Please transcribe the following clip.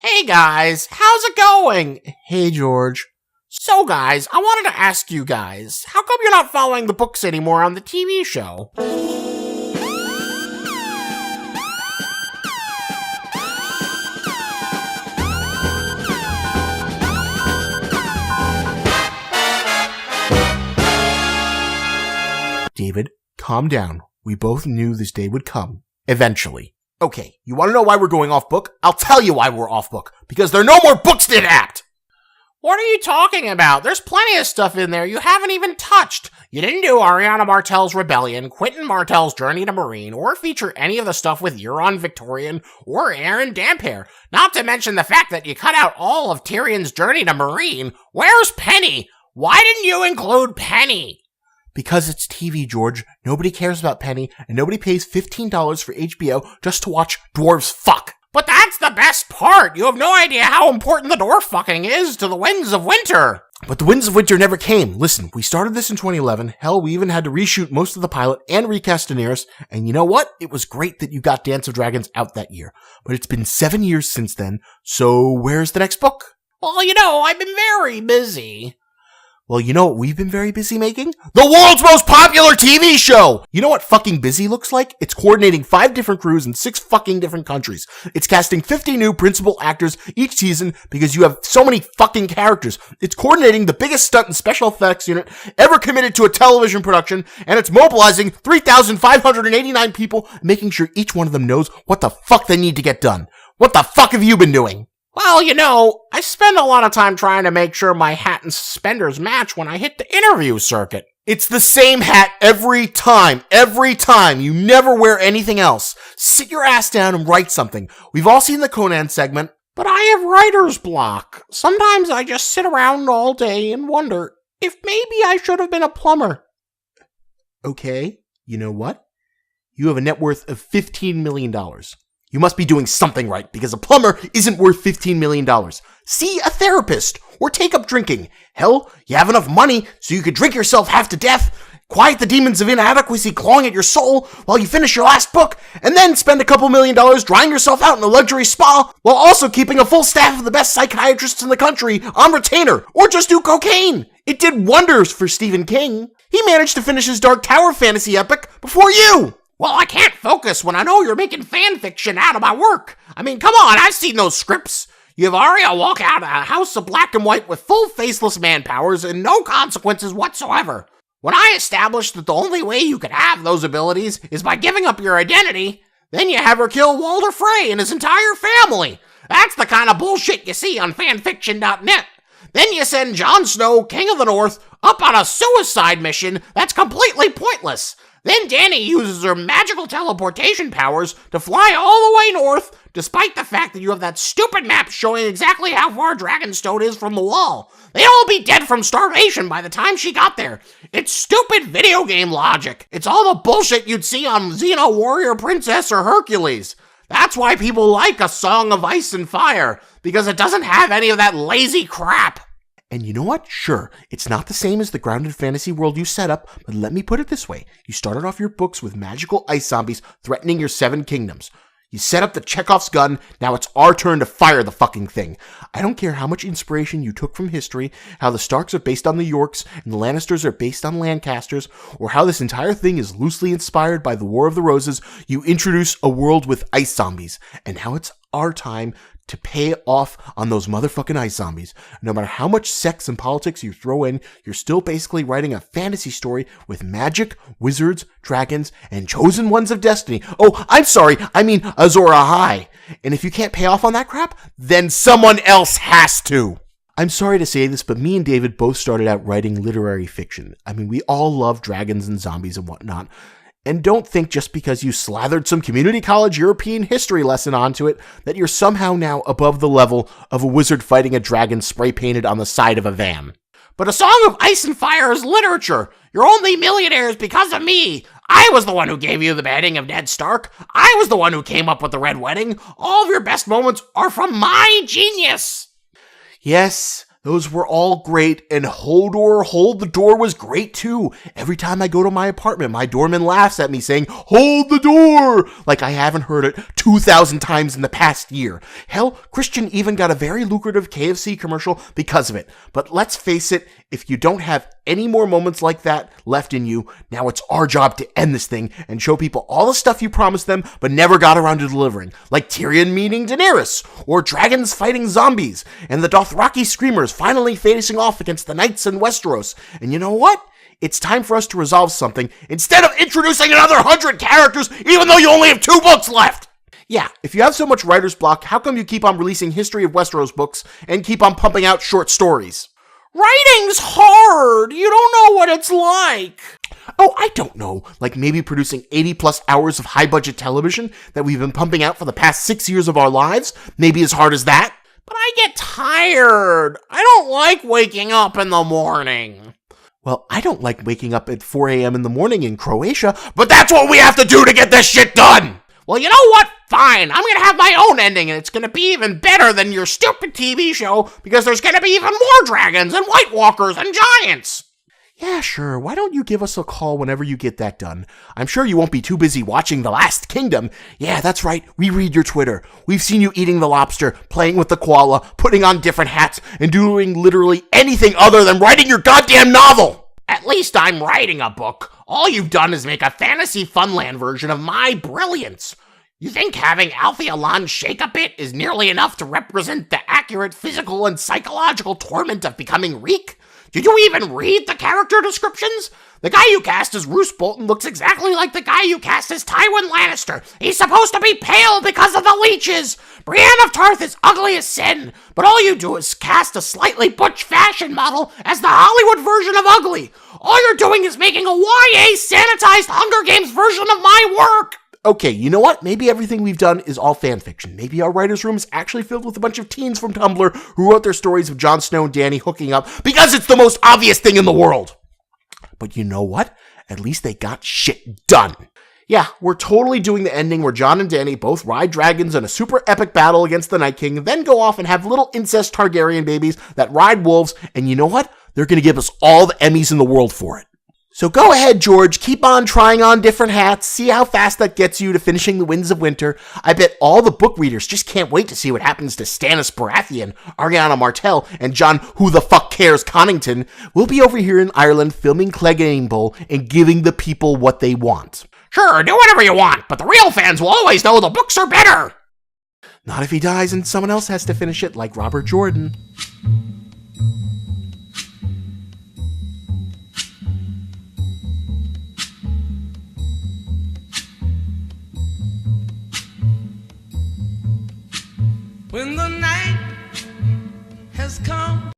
Hey guys, how's it going? Hey George. So guys, I wanted to ask you guys, how come you're not following the books anymore on the TV show? David, calm down. We both knew this day would come. Eventually. Okay, you want to know why we're going off book? I'll tell you why we're off book. Because there are no more books to adapt! What are you talking about? There's plenty of stuff in there you haven't even touched. You didn't do Ariana Martell's Rebellion, Quentin Martell's Journey to Marine, or feature any of the stuff with Euron Victorian or Aaron Dampere. Not to mention the fact that you cut out all of Tyrion's Journey to Marine. Where's Penny? Why didn't you include Penny? Because it's TV, George. Nobody cares about Penny, and nobody pays $15 for HBO just to watch dwarves fuck. But that's the best part! You have no idea how important the dwarf fucking is to the Winds of Winter! But the Winds of Winter never came. Listen, we started this in 2011. Hell, we even had to reshoot most of the pilot and recast Daenerys. And you know what? It was great that you got Dance of Dragons out that year. But it's been 7 years since then, so where's the next book? Well, I've been very busy. Well, you know what we've been very busy making? The world's most popular TV show! You know what fucking busy looks like? It's coordinating 5 different crews in 6 fucking different countries. It's casting 50 new principal actors each season because you have so many fucking characters. It's coordinating the biggest stunt and special effects unit ever committed to a television production, and it's mobilizing 3,589 people, making sure each one of them knows what the fuck they need to get done. What the fuck have you been doing? Well, I spend a lot of time trying to make sure my hat and suspenders match when I hit the interview circuit. It's the same hat every time. You never wear anything else. Sit your ass down and write something. We've all seen the Conan segment, but I have writer's block. Sometimes I just sit around all day and wonder if maybe I should have been a plumber. Okay, you know what? You have a net worth of $15 million. You must be doing something right, because a plumber isn't worth $15 million. See a therapist, or take up drinking. Hell, you have enough money so you could drink yourself half to death, quiet the demons of inadequacy clawing at your soul while you finish your last book, and then spend a couple $1 million drying yourself out in a luxury spa, while also keeping a full staff of the best psychiatrists in the country on retainer, or just do cocaine. It did wonders for Stephen King. He managed to finish his Dark Tower fantasy epic before you. Well, I can't focus when I know you're making fan fiction out of my work. I mean, come on, I've seen those scripts. You have Arya walk out of a house of black and white with full faceless man powers and no consequences whatsoever. When I established that the only way you could have those abilities is by giving up your identity, then you have her kill Walder Frey and his entire family. That's the kind of bullshit you see on fanfiction.net. Then you send Jon Snow, King of the North, up on a suicide mission that's completely pointless. Then Dany uses her magical teleportation powers to fly all the way north, despite the fact that you have that stupid map showing exactly how far Dragonstone is from the wall. They'd all be dead from starvation by the time she got there. It's stupid video game logic. It's all the bullshit you'd see on Xena Warrior Princess or Hercules. That's why people like A Song of Ice and Fire, because it doesn't have any of that lazy crap. And you know what? Sure, it's not the same as the grounded fantasy world you set up, but let me put it this way. You started off your books with magical ice zombies threatening your 7 kingdoms. You set up the Chekhov's gun, now it's our turn to fire the fucking thing. I don't care how much inspiration you took from history, how the Starks are based on the Yorks and the Lannisters are based on Lancasters, or how this entire thing is loosely inspired by the War of the Roses. You introduce a world with ice zombies, and now it's our time to pay off on those motherfucking ice zombies. No matter how much sex and politics you throw in, you're still basically writing a fantasy story with magic, wizards, dragons, and chosen ones of destiny. Oh, I'm sorry, I mean Azor Ahai. And if you can't pay off on that crap, then someone else has to. I'm sorry to say this, but me and David both started out writing literary fiction. I mean, we all love dragons and zombies and whatnot. And don't think just because you slathered some community college European history lesson onto it that you're somehow now above the level of a wizard fighting a dragon spray painted on the side of a van. But A Song of Ice and Fire is literature. You're only millionaires because of me. I was the one who gave you the beheading of Ned Stark. I was the one who came up with the Red Wedding. All of your best moments are from my genius. Yes, Those were all great, and Hodor, Hold the Door was great too. Every time I go to my apartment, my doorman laughs at me saying, "Hold the door!" Like I haven't heard it 2,000 times in the past year. Hell, Christian even got a very lucrative KFC commercial because of it. But let's face it, if you don't have any more moments like that left in you, now it's our job to end this thing and show people all the stuff you promised them but never got around to delivering. Like Tyrion meeting Daenerys, or dragons fighting zombies, and the Dothraki screamers finally facing off against the knights in Westeros. And you know what? It's time for us to resolve something instead of introducing another 100 characters even though you only have 2 books left. Yeah, if you have so much writer's block, how come you keep on releasing History of Westeros books and keep on pumping out short stories? Writing's hard. You don't know what it's like. Oh, I don't know. Like maybe producing 80 plus hours of high budget television that we've been pumping out for the past 6 years of our lives? Maybe as hard as that? But I get tired. I don't like waking up in the morning. Well, I don't like waking up at 4 a.m. in the morning in Croatia, but that's what we have to do to get this shit done. Well, you know what? Fine. I'm going to have my own ending, and it's going to be even better than your stupid TV show because there's going to be even more dragons and White Walkers and giants. Yeah, sure. Why don't you give us a call whenever you get that done? I'm sure you won't be too busy watching The Last Kingdom. Yeah, that's right. We read your Twitter. We've seen you eating the lobster, playing with the koala, putting on different hats, and doing literally anything other than writing your goddamn novel. At least I'm writing a book. All you've done is make a fantasy funland version of my brilliance. You think having Alfie Alon shake a bit is nearly enough to represent the accurate physical and psychological torment of becoming Reek? Did you even read the character descriptions? The guy you cast as Roose Bolton looks exactly like the guy you cast as Tywin Lannister. He's supposed to be pale because of the leeches. Brienne of Tarth is ugly as sin, but all you do is cast a slightly butch fashion model as the Hollywood version of ugly. All you're doing is making a YA sanitized Hunger Games version of my work. Okay, you know what? Maybe everything we've done is all fan fiction. Maybe our writer's room is actually filled with a bunch of teens from Tumblr who wrote their stories of Jon Snow and Dany hooking up because it's the most obvious thing in the world. But you know what? At least they got shit done. Yeah, we're totally doing the ending where Jon and Dany both ride dragons in a super epic battle against the Night King, then go off and have little incest Targaryen babies that ride wolves, and you know what? They're gonna give us all the Emmys in the world for it. So go ahead, George, keep on trying on different hats, see how fast that gets you to finishing The Winds of Winter. I bet all the book readers just can't wait to see what happens to Stannis Baratheon, Ariana Martell, and John Who the Fuck Cares Connington. We'll be over here in Ireland filming Clegane Bowl and giving the people what they want. Sure, do whatever you want, but the real fans will always know the books are better. Not if he dies and someone else has to finish it, like Robert Jordan. When the night has come